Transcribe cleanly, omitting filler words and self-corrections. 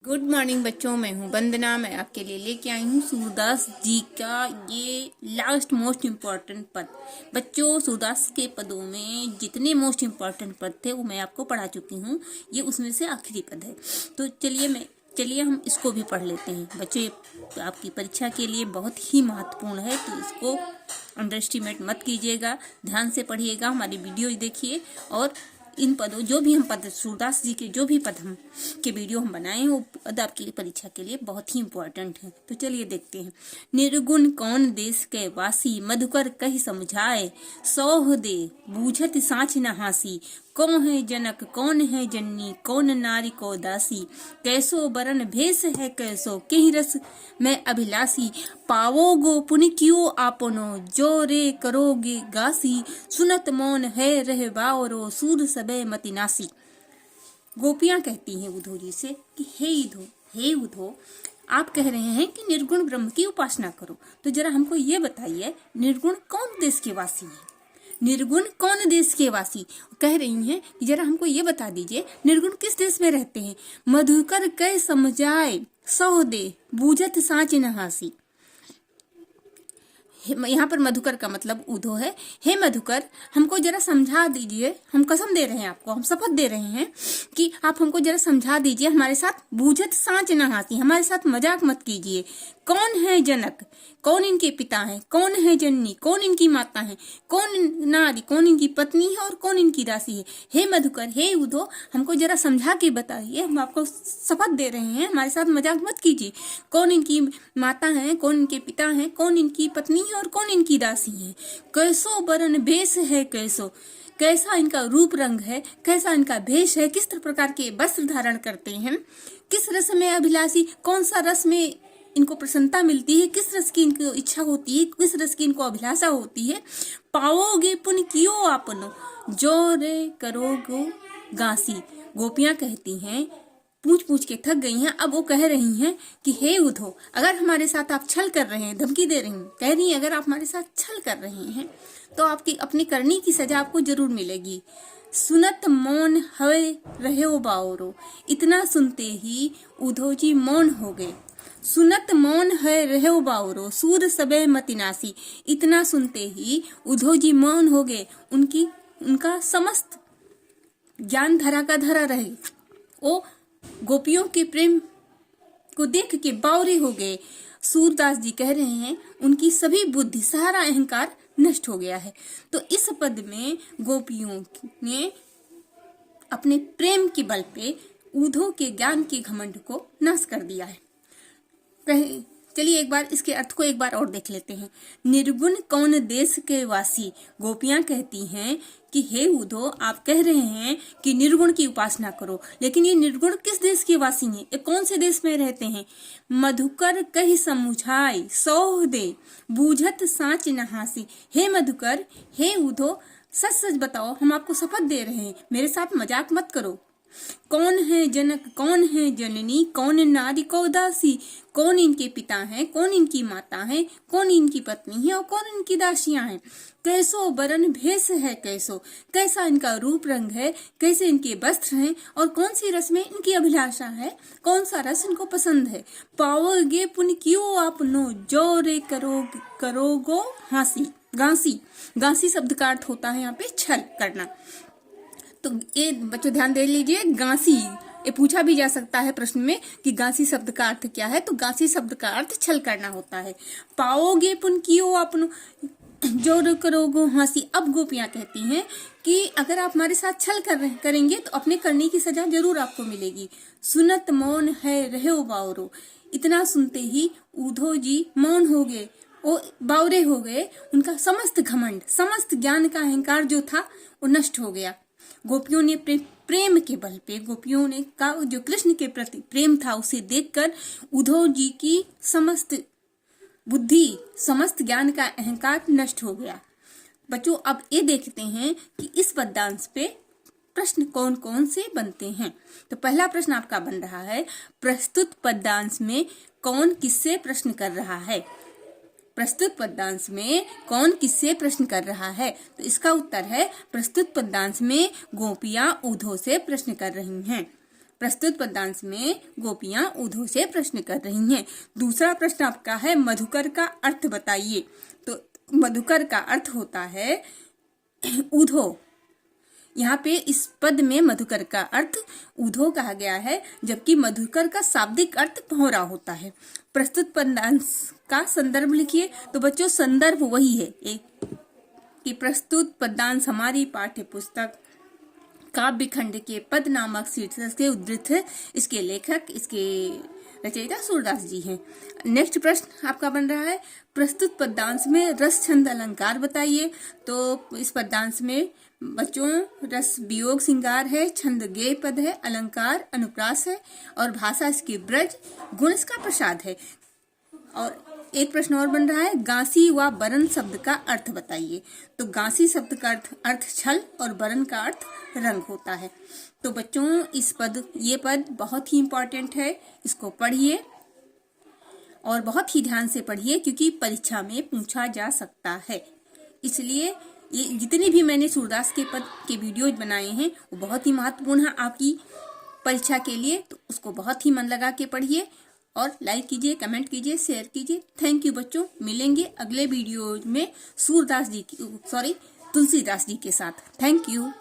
Good morning बच्चों, मैं हूं वंदना। मैं आपके लिए लेके आई हूं सूरदास जी का ये लास्ट मोस्ट इम्पॉर्टेंट पद। बच्चों, सूरदास के पदों में जितने मोस्ट इम्पॉर्टेंट पद थे वो मैं आपको पढ़ा चुकी हूं। ये उसमें से आखिरी पद है। तो चलिए हम इसको भी पढ़ लेते हैं। बच्चों, ये आपकी परीक्षा के लिए बहुत ही महत्वपूर्ण है, तो इसको अंडर एस्टिमेट मत कीजिएगा। ध्यान से पढ़िएगा, हमारी वीडियो देखिए और इन पदों जो भी हम पद सूरदास जी के जो भी पद हम के वीडियो हम बनाए हैं वो पद आपकी परीक्षा के लिए बहुत ही इम्पोर्टेंट है। तो चलिए देखते हैं। निर्गुण कौन देश के वासी, मधुकर कहि समझाए, सौह दे बूझत साँच न हासी, कौन है जनक कौन है जननी, कौन नारी को दासी, कैसो बरन भेष है कैसो, केहि रस में अभिलाषी, पावोगो पुनि क्यों आपनो, जो रे करोगे गासी, सुनत मौन है रह बावरो, सूर सबे मति नासी। गोपियां कहती हैं उद्धव जी से कि हे उद्धव, आप कह रहे हैं कि निर्गुण ब्रह्म की उपासना करो, तो जरा हमको ये बताइए, निर्गुण कौन देश के वासी है? निर्गुण कौन देश के वासी कह रही हैं कि जरा हमको ये बता दीजिए, निर्गुण किस देश में रहते हैं? मधुकर कै समझाए, सौ दे बूझत साँच न हासी। यहाँ पर मधुकर का मतलब उद्धव है। हे मधुकर, हमको जरा समझा दीजिए, हम कसम दे रहे हैं आपको, हम शपथ दे रहे हैं कि आप हमको जरा समझा दीजिए, हमारे साथ बूझत साँच न हासी, हमारे साथ मजाक मत कीजिए। कौन है जनक, कौन इनके पिता हैं, कौन है जननी, कौन इनकी माता है, कौन नारी, कौन इनकी पत्नी है और कौन इनकी दासी है? हे मधुकर, हे उद्धव, हमको जरा समझा के बताइए, हम आपको शपथ दे रहे हैं, हमारे साथ मजाक मत कीजिए। कौन इनकी माता है, कौन इनके पिता हैं, कौन इनकी पत्नी है और कौन इनकी दासी है? कैसो बरन भेष है कैसो, कैसा इनका रूप रंग है, कैसा इनका भेष है, किस प्रकार के वस्त्र धारण करते हैं, किस रस में अभिलाषी, कौन सा रस में इनको प्रसन्नता मिलती है, किस रस की इनको इच्छा होती है, किस रस की इनको अभिलाषा होती है। पाओगे पुन क्यों आपनो, जो रे करोगो गासी। गोपियां कहती हैं, पूछ पूछ के थक गई हैं, अब वो कह रही हैं कि हे उद्धव, अगर हमारे साथ आप छल कर रहे हैं, धमकी दे रही हैं, कह रही हैं अगर आप हमारे साथ छल कर रहे हैं तो आपकी अपनी करनी की सजा आपको जरूर मिलेगी। सुनत मौन हवे रहे बावरो। इतना सुनते ही उद्धव जी मौन हो गए। सुनत मौन है रहे बावरो, सूर सबे मतिनासी। इतना सुनते ही उद्धव जी मौन हो गए, उनका समस्त ज्ञान धरा का धरा रहे। वो गोपियों के प्रेम को देख के बावरे हो गए। सूरदास जी कह रहे हैं उनकी सभी बुद्धि, सारा अहंकार नष्ट हो गया है। तो इस पद में गोपियों ने अपने प्रेम के बल पे उद्धव के ज्ञान के घमंड को नाश कर दिया है। चलिए एक बार इसके अर्थ को एक बार और देख लेते हैं। निर्गुण कौन देश के वासी। गोपियां कहती हैं कि हे उद्धव, आप कह रहे हैं कि निर्गुण की उपासना करो, लेकिन ये निर्गुण किस देश के वासी हैं? ये कौन से देश में रहते हैं? मधुकर कहि समझाए, सौह दे बूझत साँच न हासी। हे मधुकर, हे उद्धव, सच सच बताओ, हम आपको शपथ दे रहे हैं, मेरे साथ मजाक मत करो। कौन है जनक, कौन है जननी, कौन नारी को दासी, कौन इनके पिता हैं, कौन इनकी माता है, कौन इनकी पत्नी है और कौन इनकी दासियां हैं। कैसो बरन भेष है कैसो, कैसा इनका रूप रंग है, कैसे इनके वस्त्र हैं और कौन सी रस में इनकी अभिलाषा है, कौन सा रस इनको पसंद है। पाओगे पुन क्यों आपनो, जो रे करोगो हासी। गांसी, गांसी शब्द का अर्थ होता है यहाँ पे छल करना। तो ये बच्चों ध्यान दे लीजिए, गांसी ये पूछा भी जा सकता है प्रश्न में कि गांसी शब्द का अर्थ क्या है, तो गांसी शब्द का अर्थ छल करना होता है। पाओगे पुन क्यों आपनो, जो करोगो हासी। अब गोपियां कहती हैं कि अगर आप हमारे साथ छल करेंगे तो अपने करने की सजा जरूर आपको मिलेगी। सुनत मौन है रहे बावरो। इतना सुनते ही उद्धव जी मौन हो गए, वो बावरे हो गए। उनका समस्त घमंड, समस्त ज्ञान का अहंकार जो था वो नष्ट हो गया। गोपियों ने प्रेम के बल पे, गोपियों ने का जो कृष्ण के प्रति प्रेम था उसे देखकर उद्धव जी की समस्त बुद्धि, समस्त ज्ञान का अहंकार नष्ट हो गया। बच्चों, अब ये देखते हैं कि इस पद्यांश पे प्रश्न कौन कौन से बनते हैं। तो पहला प्रश्न आपका बन रहा है, प्रस्तुत पद्यांश में कौन किससे प्रश्न कर रहा है। प्रस्तुत पद्यांश में कौन किससे प्रश्न कर रहा है? तो इसका उत्तर है, प्रस्तुत पद्यांश में गोपियां उद्धव से प्रश्न कर रही हैं। प्रस्तुत पद्यांश में गोपियां उधो से प्रश्न कर रही हैं। दूसरा प्रश्न आपका है मधुकर का अर्थ बताइए। तो मधुकर का अर्थ होता है उधो। यहाँ पे इस पद में मधुकर का अर्थ उधो कहा गया है, जबकि मधुकर का शाब्दिक अर्थ भौरा होता है। प्रस्तुत पद्यांश का संदर्भ लिखिए। तो बच्चों संदर्भ वही है कि प्रस्तुत पद्यांश हमारी पाठ्य पुस्तक काव्य खंड के पद नामक शीर्षक से उद्धृत है। इसके लेखक, इसके रचयिता सूरदास जी हैं। नेक्स्ट प्रश्न आपका बन रहा है प्रस्तुत पद्यांश में रस छंद अलंकार बताइए। तो इस पद्यांश में बच्चों रस वियोग श्रृंगार है, छंद गेय पद है, अलंकार अनुप्रास है और भाषा इसकी ब्रज, गुण इसका प्रसाद है। और एक प्रश्न और बन रहा है गांसी व बरन शब्द का अर्थ बताइए। तो गांसी शब्द का अर्थ छल और बरन का अर्थ रंग होता है। तो बच्चों ये पद बहुत ही इंपॉर्टेंट है, इसको पढ़िए और बहुत ही ध्यान से पढ़िए क्योंकि परीक्षा में पूछा जा सकता है। इसलिए ये जितने भी मैंने सूरदास के पद के वीडियोज बनाए हैं वो बहुत ही महत्वपूर्ण है आपकी परीक्षा के लिए। तो उसको बहुत ही मन लगा के पढ़िए और लाइक कीजिए, कमेंट कीजिए, शेयर कीजिए। थैंक यू बच्चों। मिलेंगे अगले वीडियो में तुलसीदास जी के साथ। Thank you.